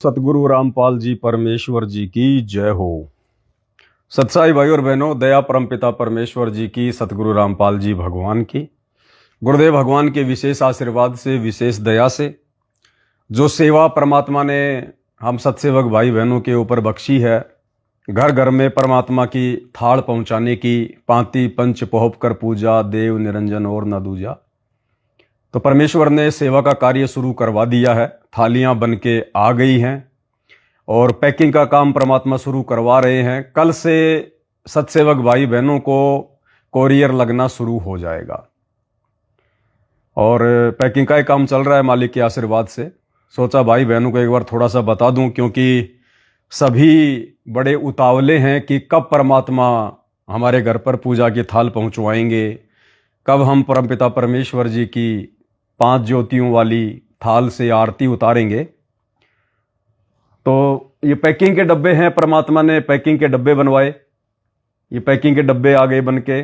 सतगुरु रामपाल जी परमेश्वर जी की जय हो। सत्साई भाई और बहनों, दया परमपिता परमेश्वर जी की, सतगुरु रामपाल जी भगवान की, गुरुदेव भगवान के विशेष आशीर्वाद से, विशेष दया से जो सेवा परमात्मा ने हम सत्सेवक भाई बहनों के ऊपर बख्शी है, घर घर में परमात्मा की थाल पहुंचाने की, पांति पंच पोहप कर पूजा, देव निरंजन और न दूजा। तो परमेश्वर ने सेवा का कार्य शुरू करवा दिया है। थालियां बन के आ गई हैं और पैकिंग का काम परमात्मा शुरू करवा रहे हैं। कल से सत्सेवक भाई बहनों को कोरियर लगना शुरू हो जाएगा और पैकिंग का ही काम चल रहा है मालिक के आशीर्वाद से। सोचा भाई बहनों को एक बार थोड़ा सा बता दूं, क्योंकि सभी बड़े उतावले हैं कि कब परमात्मा हमारे घर पर पूजा की थाल पहुंचवाएंगे, कब हम परमपिता परमेश्वर जी की 5 ज्योतियों वाली थाल से आरती उतारेंगे। तो ये पैकिंग के डब्बे हैं, परमात्मा ने पैकिंग के डब्बे बनवाए। ये पैकिंग के डब्बे आ गए बन के,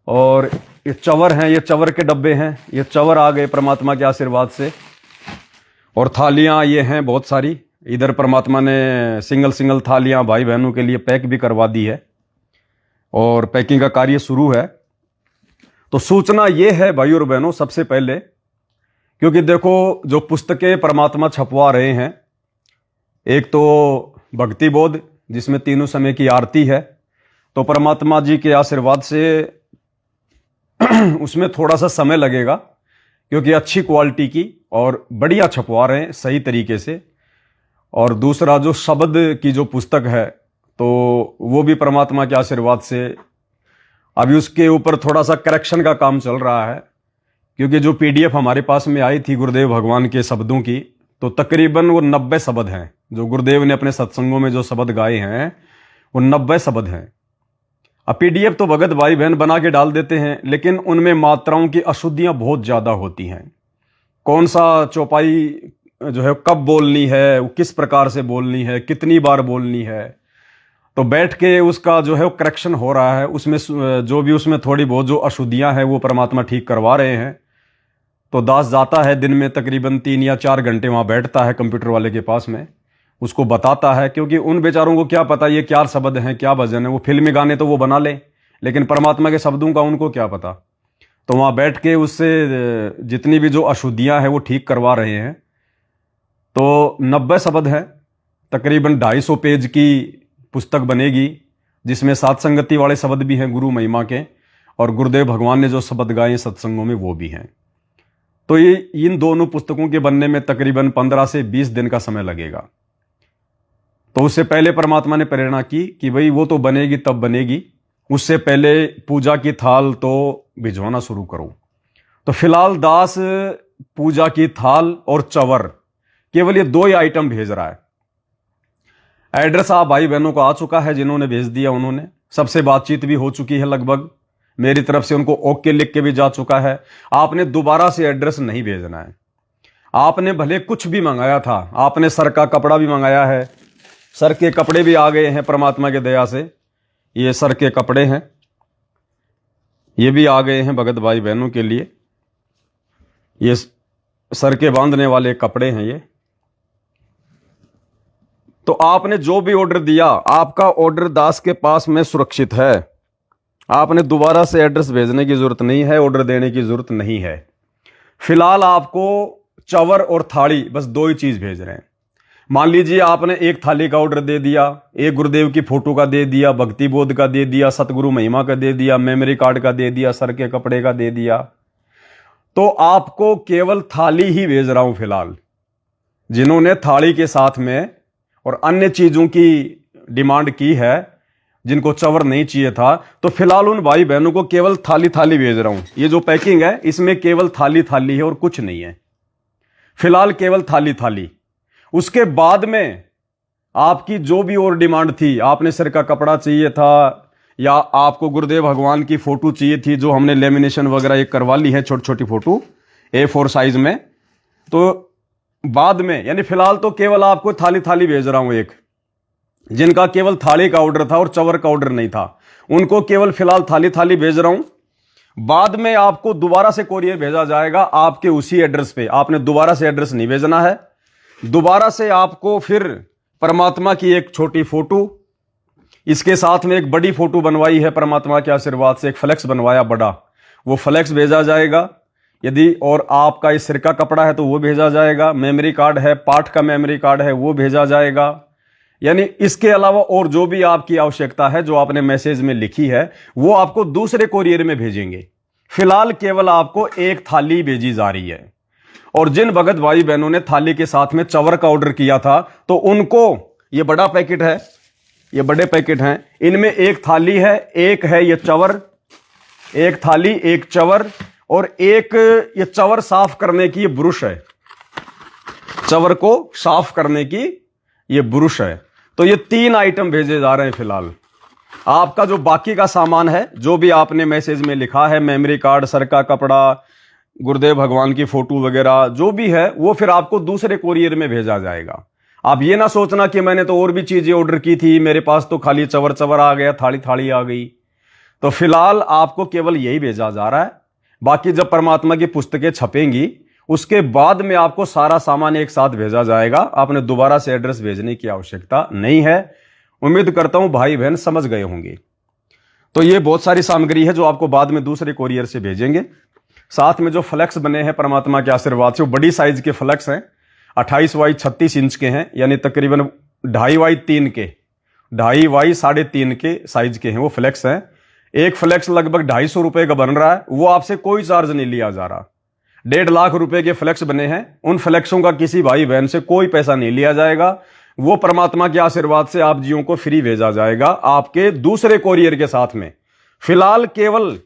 और ये चवर हैं, ये चवर के डब्बे हैं, ये चवर आ गए परमात्मा के आशीर्वाद से। और थालियां ये हैं बहुत सारी, इधर परमात्मा ने सिंगल सिंगल थालियां भाई बहनों के लिए पैक भी करवा दी है और पैकिंग का कार्य शुरू है। तो सूचना ये है भाई और बहनों, सबसे पहले, क्योंकि देखो जो पुस्तकें परमात्मा छपवा रहे हैं, एक तो भक्ति बोध जिसमें तीनों समय की आरती है, तो परमात्मा जी के आशीर्वाद से उसमें थोड़ा सा समय लगेगा, क्योंकि अच्छी क्वालिटी की और बढ़िया छपवा रहे हैं सही तरीके से। और दूसरा जो शब्द की जो पुस्तक है, तो वो भी परमात्मा के आशीर्वाद से अभी उसके ऊपर थोड़ा सा करेक्शन का काम चल रहा है, क्योंकि जो पीडीएफ हमारे पास में आई थी गुरुदेव भगवान के शब्दों की, तो तकरीबन वो 90 शब्द हैं। जो गुरुदेव ने अपने सत्संगों में जो शब्द गाए हैं वो 90 शब्द हैं। अब पीडीएफ तो भगत भाई बहन बना के डाल देते हैं, लेकिन उनमें मात्राओं की अशुद्धियां बहुत ज़्यादा होती हैं। कौन सा चौपाई जो है कब बोलनी है, वो किस प्रकार से बोलनी है, कितनी बार बोलनी है, तो बैठ के उसका जो है वो करेक्शन हो रहा है। उसमें जो भी उसमें थोड़ी बहुत जो अशुद्धियां हैं वो परमात्मा ठीक करवा रहे हैं। तो दास जाता है दिन में तकरीबन 3 या 4 घंटे वहाँ बैठता है कंप्यूटर वाले के पास में, उसको बताता है, क्योंकि उन बेचारों को क्या पता ये क्या शब्द हैं, क्या भजन है। वो फिल्मी गाने तो वो बना ले, लेकिन परमात्मा के शब्दों का उनको क्या पता। तो वहाँ बैठ के उससे जितनी भी जो अशुद्धियाँ हैं वो ठीक करवा रहे हैं। तो 90 शब्द हैं, तकरीबन 250 पेज की पुस्तक बनेगी, जिसमें सात संगति वाले शब्द भी हैं गुरु महिमा के, और गुरुदेव भगवान ने जो शब्द गाए सत्संगों में वो भी हैं। तो ये इन दोनों पुस्तकों के बनने में तकरीबन 15 से 20 दिन का समय लगेगा। तो उससे पहले परमात्मा ने प्रेरणा की कि भाई वो तो बनेगी तब बनेगी, उससे पहले पूजा की थाल तो भिजवाना शुरू करो। तो फिलहाल दास पूजा की थाल और चवर केवल ये 2 ही आइटम भेज रहा है। एड्रेस आप भाई बहनों को आ चुका है, जिन्होंने भेज दिया उन्होंने, सबसे बातचीत भी हो चुकी है लगभग, मेरी तरफ से उनको ओके लिख के भी जा चुका है। आपने दोबारा से एड्रेस नहीं भेजना है। आपने भले कुछ भी मंगाया था, आपने सर का कपड़ा भी मंगाया है, सर के कपड़े भी आ गए हैं परमात्मा के दया से। ये सर के कपड़े हैं, ये भी आ गए हैं भगत भाई बहनों के लिए। ये सर के बांधने वाले कपड़े हैं ये। तो आपने जो भी ऑर्डर दिया, आपका ऑर्डर दास के पास में सुरक्षित है। आपने दोबारा से एड्रेस भेजने की जरूरत नहीं है, ऑर्डर देने की जरूरत नहीं है। फिलहाल आपको चवर और थाली, बस 2 ही चीज भेज रहे हैं। मान लीजिए आपने एक थाली का ऑर्डर दे दिया, एक गुरुदेव की फोटो का दे दिया, भक्ति बोध का दे दिया, सतगुरु महिमा का दे दिया, मेमोरी कार्ड का दे दिया, सर के कपड़े का दे दिया, तो आपको केवल थाली ही भेज रहा हूं फिलहाल। जिन्होंने थाली के साथ में और अन्य चीजों की डिमांड की है, जिनको चवर नहीं चाहिए था, तो फिलहाल उन भाई बहनों को केवल थाली थाली भेज रहा हूं। ये जो पैकिंग है इसमें केवल थाली थाली है और कुछ नहीं है। फिलहाल केवल थाली थाली। उसके बाद में आपकी जो भी और डिमांड थी, आपने सिर का कपड़ा चाहिए था, या आपको गुरुदेव भगवान की फोटो चाहिए थी, जो हमने लेमिनेशन वगैरह एक करवा ली है, छोटी छोटी फोटो A4 साइज में, तो बाद में, यानी फिलहाल तो केवल आपको थाली थाली भेज रहा हूं। एक जिनका केवल थाली का ऑर्डर था और चवर का ऑर्डर नहीं था, उनको केवल फिलहाल थाली थाली भेज रहा हूं। बाद में आपको दोबारा से कोरियर भेजा जाएगा आपके उसी एड्रेस पे। आपने दोबारा से एड्रेस नहीं भेजना है, दोबारा से आपको फिर परमात्मा की एक छोटी फोटो, इसके साथ में एक बड़ी फोटो बनवाई है परमात्मा के आशीर्वाद से, एक फ्लेक्स बनवाया बड़ा, वो फ्लेक्स भेजा जाएगा। यदि और आपका इस सिर का कपड़ा है तो वो भेजा जाएगा। मेमोरी कार्ड है, पाठ का मेमोरी कार्ड है, वो भेजा जाएगा। यानी इसके अलावा और जो भी आपकी आवश्यकता है, जो आपने मैसेज में लिखी है, वो आपको दूसरे कोरियर में भेजेंगे। फिलहाल केवल आपको एक थाली भेजी जा रही है। और जिन भगत भाई बहनों ने थाली के साथ में चवर का ऑर्डर किया था, तो उनको ये बड़ा पैकेट है, ये बड़े पैकेट हैं, इनमें एक थाली है, एक है ये चवर, एक थाली, एक चवर, और एक ये चवर साफ करने की ये ब्रुश है, चवर को साफ करने की ये ब्रुश है। तो ये 3 आइटम भेजे जा रहे हैं फिलहाल। आपका जो बाकी का सामान है, जो भी आपने मैसेज में लिखा है, मेमोरी कार्ड, सर का कपड़ा, गुरुदेव भगवान की फोटो वगैरह जो भी है, वो फिर आपको दूसरे कोरियर में भेजा जाएगा। आप ये ना सोचना कि मैंने तो और भी चीजें ऑर्डर की थी, मेरे पास तो खाली चवर चवर आ गया, थाली थाली आ गई। तो फिलहाल आपको केवल यही भेजा जा रहा है। बाकी जब परमात्मा की पुस्तकें छपेंगी, उसके बाद में आपको सारा सामान एक साथ भेजा जाएगा। आपने दोबारा से एड्रेस भेजने की आवश्यकता नहीं है। उम्मीद करता हूं भाई बहन समझ गए होंगे। तो ये बहुत सारी सामग्री है जो आपको बाद में दूसरे कोरियर से भेजेंगे। साथ में जो फ्लेक्स बने हैं परमात्मा के आशीर्वाद से, वो बड़ी साइज के फ्लेक्स हैं, 28 बाई 36 इंच के हैं, यानी तकरीबन 2.5 बाई 3 के, 2.5 बाई 3.5 के साइज के हैं वो फ्लेक्स हैं। एक फ्लेक्स लगभग 250 रुपए का बन रहा है, वो आपसे कोई चार्ज नहीं लिया जा रहा। 1.5 लाख रुपए के फ्लेक्स बने हैं, उन फ्लेक्सों का किसी भाई बहन से कोई पैसा नहीं लिया जाएगा। वो परमात्मा के आशीर्वाद से आप जियों को फ्री भेजा जाएगा आपके दूसरे कोरियर के साथ में। फिलहाल केवल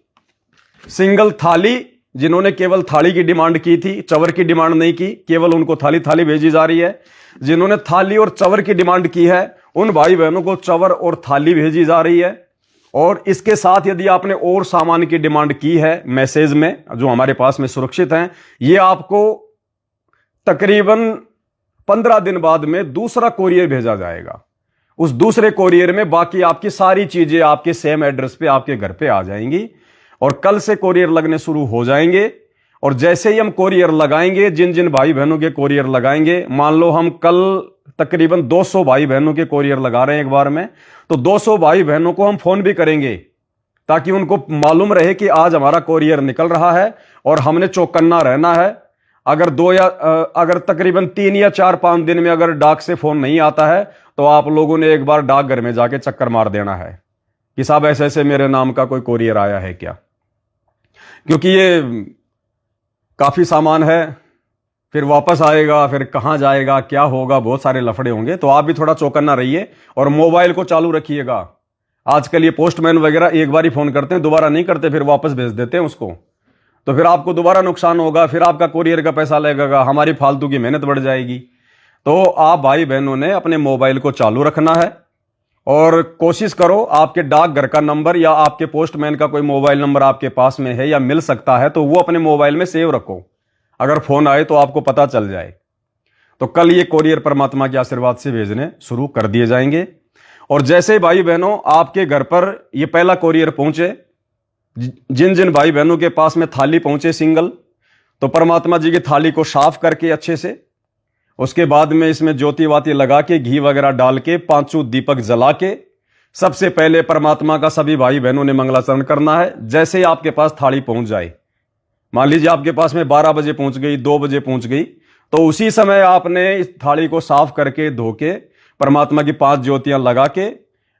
सिंगल थाली, जिन्होंने केवल थाली की डिमांड की थी, चवर की डिमांड नहीं की, केवल उनको थाली थाली भेजी जा रही है। जिन्होंने थाली और चवर की डिमांड की है, उन भाई बहनों को चवर और थाली भेजी जा रही है। और इसके साथ यदि आपने और सामान की डिमांड की है मैसेज में, जो हमारे पास में सुरक्षित हैं, ये आपको तकरीबन 15 दिन बाद में दूसरा कोरियर भेजा जाएगा। उस दूसरे कोरियर में बाकी आपकी सारी चीजें आपके सेम एड्रेस पे आपके घर पे आ जाएंगी। और कल से कोरियर लगने शुरू हो जाएंगे। और जैसे ही हम कोरियर लगाएंगे, जिन जिन भाई बहनों के कोरियर लगाएंगे, मान लो हम कल तकरीबन 200 भाई बहनों के कोरियर लगा रहे हैं एक बार में, तो 200 भाई बहनों को हम फोन भी करेंगे ताकि उनको मालूम रहे कि आज हमारा कोरियर निकल रहा है और हमने चौकन्ना रहना है। अगर तकरीबन 3 या 4-5 दिन में अगर डाक से फोन नहीं आता है, तो आप लोगों ने एक बार डाक घर में जाके चक्कर मार देना है कि साहब ऐसे ऐसे मेरे नाम का कोई कोरियर आया है क्या, क्योंकि ये काफी सामान है, फिर वापस आएगा, फिर कहां जाएगा, क्या होगा, बहुत सारे लफड़े होंगे। तो आप भी थोड़ा चौकन्ना रहिए और मोबाइल को चालू रखिएगा। आजकल ये पोस्टमैन वगैरह एक बार ही फोन करते हैं, दोबारा नहीं करते, फिर वापस भेज देते हैं उसको। तो फिर आपको दोबारा नुकसान होगा, फिर आपका कोरियर का पैसा लगेगा, हमारी फालतू की मेहनत बढ़ जाएगी। तो आप भाई बहनों ने अपने मोबाइल को चालू रखना है और कोशिश करो आपके डाकघर का नंबर या आपके पोस्टमैन का कोई मोबाइल नंबर आपके पास में है या मिल सकता है, तो वो अपने मोबाइल में सेव रखो। अगर फोन आए तो आपको पता चल जाए। तो कल ये कोरियर परमात्मा के आशीर्वाद से भेजने शुरू कर दिए जाएंगे। और जैसे भाई बहनों आपके घर पर ये पहला कोरियर पहुंचे, जिन जिन भाई बहनों के पास में थाली पहुंचे सिंगल, तो परमात्मा जी की थाली को साफ करके अच्छे से, उसके बाद में इसमें ज्योति वाती लगा के, घी वगैरह डाल के, 5 दीपक जला के, सबसे पहले परमात्मा का सभी भाई बहनों ने मंगलाचरण करना है। जैसे ही आपके पास थाली पहुंच जाए, मान लीजिए आपके पास में 12 बजे पहुंच गई, 2 बजे पहुंच गई, तो उसी समय आपने इस थाली को साफ करके धो के परमात्मा की 5 ज्योतियां लगा के,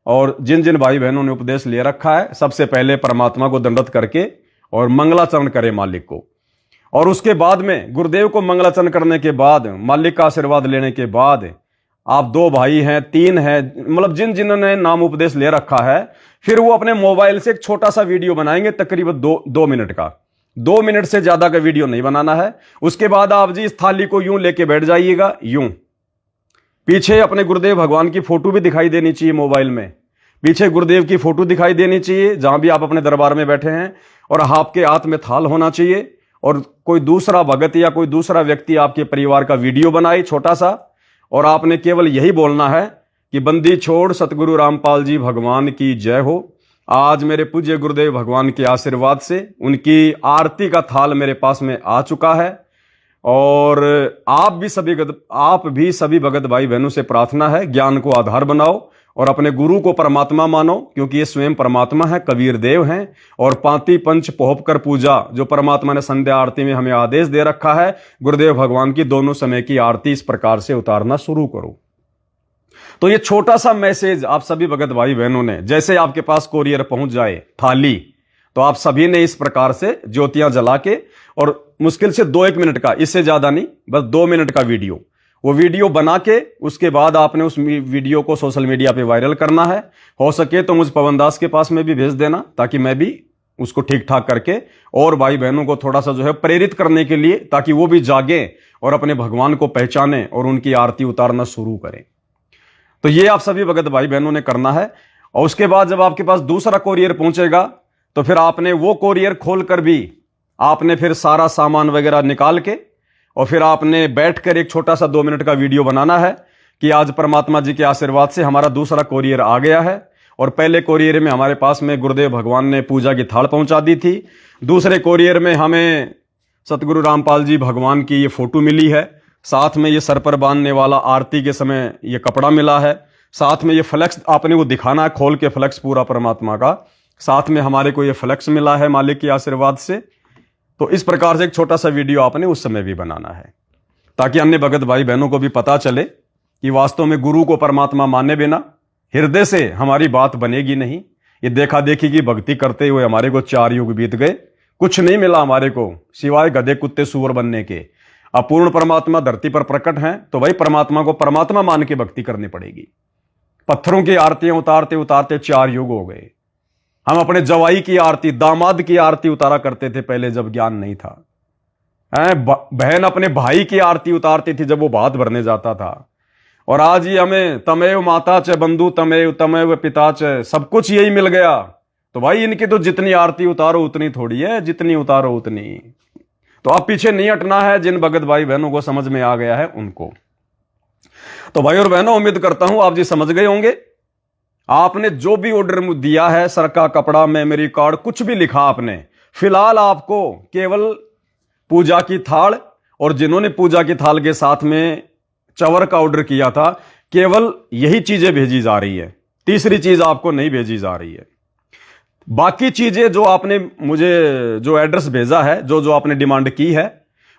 और जिन जिन भाई बहनों ने उपदेश ले रखा है, सबसे पहले परमात्मा को दंडवत करके और मंगलाचरण करें मालिक को। और उसके बाद में गुरुदेव को मंगलाचरण करने के बाद, मालिक का आशीर्वाद लेने के बाद, आप 2 भाई हैं, 3 हैं, मतलब जिन जिन्होंने नाम उपदेश ले रखा है, फिर वो अपने मोबाइल से एक छोटा सा वीडियो बनाएंगे, तकरीबन 2 मिनट का। 2 मिनट से ज्यादा का वीडियो नहीं बनाना है। उसके बाद आप जी इस थाली को यूं लेके बैठ जाइएगा, यूं। पीछे अपने गुरुदेव भगवान की फोटो भी दिखाई देनी चाहिए मोबाइल में, पीछे गुरुदेव की फोटो दिखाई देनी चाहिए जहां भी आप अपने दरबार में बैठे हैं, और आपके हाथ में थाल होना चाहिए। और कोई दूसरा भगत या कोई दूसरा व्यक्ति आपके परिवार का वीडियो बनाए छोटा सा, और आपने केवल यही बोलना है कि बंदी छोड़ सतगुरु रामपाल जी भगवान की जय हो। आज मेरे पूज्य गुरुदेव भगवान के आशीर्वाद से उनकी आरती का थाल मेरे पास में आ चुका है, और आप भी सभी भगत भाई बहनों से प्रार्थना है, ज्ञान को आधार बनाओ और अपने गुरु को परमात्मा मानो, क्योंकि ये स्वयं परमात्मा है, कबीर देव हैं। और पांति पंच पोहप कर पूजा, जो परमात्मा ने संध्या आरती में हमें आदेश दे रखा है, गुरुदेव भगवान की दोनों समय की आरती इस प्रकार से उतारना शुरू करो। तो ये छोटा सा मैसेज आप सभी भगत भाई बहनों ने, जैसे आपके पास कोरियर पहुंच जाए थाली, तो आप सभी ने इस प्रकार से ज्योतियां जला के, और मुश्किल से 2-1 मिनट का, इससे ज्यादा नहीं, बस 2 मिनट का वीडियो, वो वीडियो बना के उसके बाद आपने उस वीडियो को सोशल मीडिया पे वायरल करना है। हो सके तो मुझ पवन दास के पास में भी भेज देना, ताकि मैं भी उसको ठीक ठाक करके और भाई बहनों को थोड़ा सा जो है प्रेरित करने के लिए, ताकि वो भी जागे और अपने भगवान को पहचाने और उनकी आरती उतारना शुरू करें। तो ये आप सभी भगत भाई बहनों ने करना है। और उसके बाद जब आपके पास दूसरा कोरियर पहुंचेगा, तो फिर आपने वो कोरियर खोलकर भी आपने फिर सारा सामान वगैरह निकाल के, और फिर आपने बैठकर एक छोटा सा 2 मिनट का वीडियो बनाना है कि आज परमात्मा जी के आशीर्वाद से हमारा दूसरा कोरियर आ गया है, और पहले कोरियर में हमारे पास में गुरुदेव भगवान ने पूजा की थाल पहुंचा दी थी, दूसरे कोरियर में हमें सतगुरु रामपाल जी भगवान की ये फोटो मिली है, साथ में ये सर पर बांधने वाला आरती के समय ये कपड़ा मिला है, साथ में ये फ्लेक्स आपने वो दिखाना है खोल के, फ्लेक्स पूरा परमात्मा का, साथ में हमारे को ये फ्लेक्स मिला है मालिक के आशीर्वाद से। तो इस प्रकार से एक छोटा सा वीडियो आपने उस समय भी बनाना है, ताकि अन्य भगत भाई बहनों को भी पता चले कि वास्तव में गुरु को परमात्मा माने बिना हृदय से हमारी बात बनेगी नहीं। ये देखा देखी की भक्ति करते हुए हमारे को 4 युग बीत गए, कुछ नहीं मिला हमारे को सिवाय गधे कुत्ते सूअर बनने के। अपूर्ण परमात्मा धरती पर प्रकट हैं, तो भाई परमात्मा को परमात्मा मान के भक्ति करनी पड़ेगी। पत्थरों की आरतियां उतारते उतारते 4 युग हो गए। हम अपने जवाई की आरती, दामाद की आरती उतारा करते थे पहले, जब ज्ञान नहीं था। बहन अपने भाई की आरती उतारती थी जब वो भात भरने जाता था। और आज ही हमें तमेव माता च बंधु तमेव तमेव पिता च, सब कुछ यही मिल गया। तो भाई इनकी तो जितनी आरती उतारो उतनी थोड़ी है, जितनी उतारो उतनी। तो आप पीछे नहीं हटना है, जिन भगत भाई बहनों को समझ में आ गया है उनको। तो भाई और बहनों, उम्मीद करता हूं आप जी समझ गए होंगे। आपने जो भी ऑर्डर दिया है, सर का कपड़ा, मेमोरी कार्ड, कुछ भी लिखा आपने, फिलहाल आपको केवल पूजा की थाल, और जिन्होंने पूजा की थाल के साथ में चवर का ऑर्डर किया था, केवल यही चीजें भेजी जा रही है। तीसरी चीज आपको नहीं भेजी जा रही है। बाकी चीजें जो आपने मुझे जो एड्रेस भेजा है, जो आपने डिमांड की है,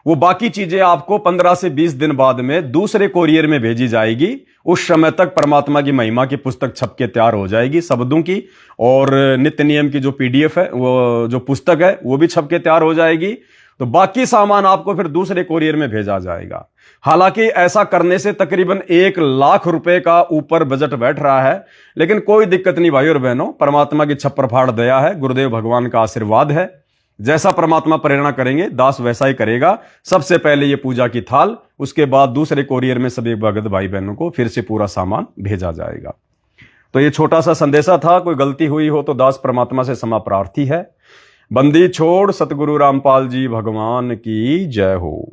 वो बाकी चीजें आपको 15 से 20 दिन बाद में दूसरे कोरियर में भेजी जाएगी। उस समय तक परमात्मा की महिमा की पुस्तक छप के तैयार हो जाएगी शब्दों की, और नित्य नियम की जो PDF है, वो जो पुस्तक है, वो भी छप के तैयार हो जाएगी। तो बाकी सामान आपको फिर दूसरे कोरियर में भेजा जाएगा। हालांकि ऐसा करने से तकरीबन 1 लाख रुपए का ऊपर बजट बैठ रहा है, लेकिन कोई दिक्कत नहीं भाई और बहनों, परमात्मा की छप्पर फाड़ दया है, गुरुदेव भगवान का आशीर्वाद है। जैसा परमात्मा प्रेरणा करेंगे दास वैसा ही करेगा। सबसे पहले ये पूजा की थाल, उसके बाद दूसरे कोरियर में सभी भगत भाई बहनों को फिर से पूरा सामान भेजा जाएगा। तो ये छोटा सा संदेशा था, कोई गलती हुई हो तो दास परमात्मा से क्षमा प्रार्थी है। बंदी छोड़ सतगुरु रामपाल जी भगवान की जय हो।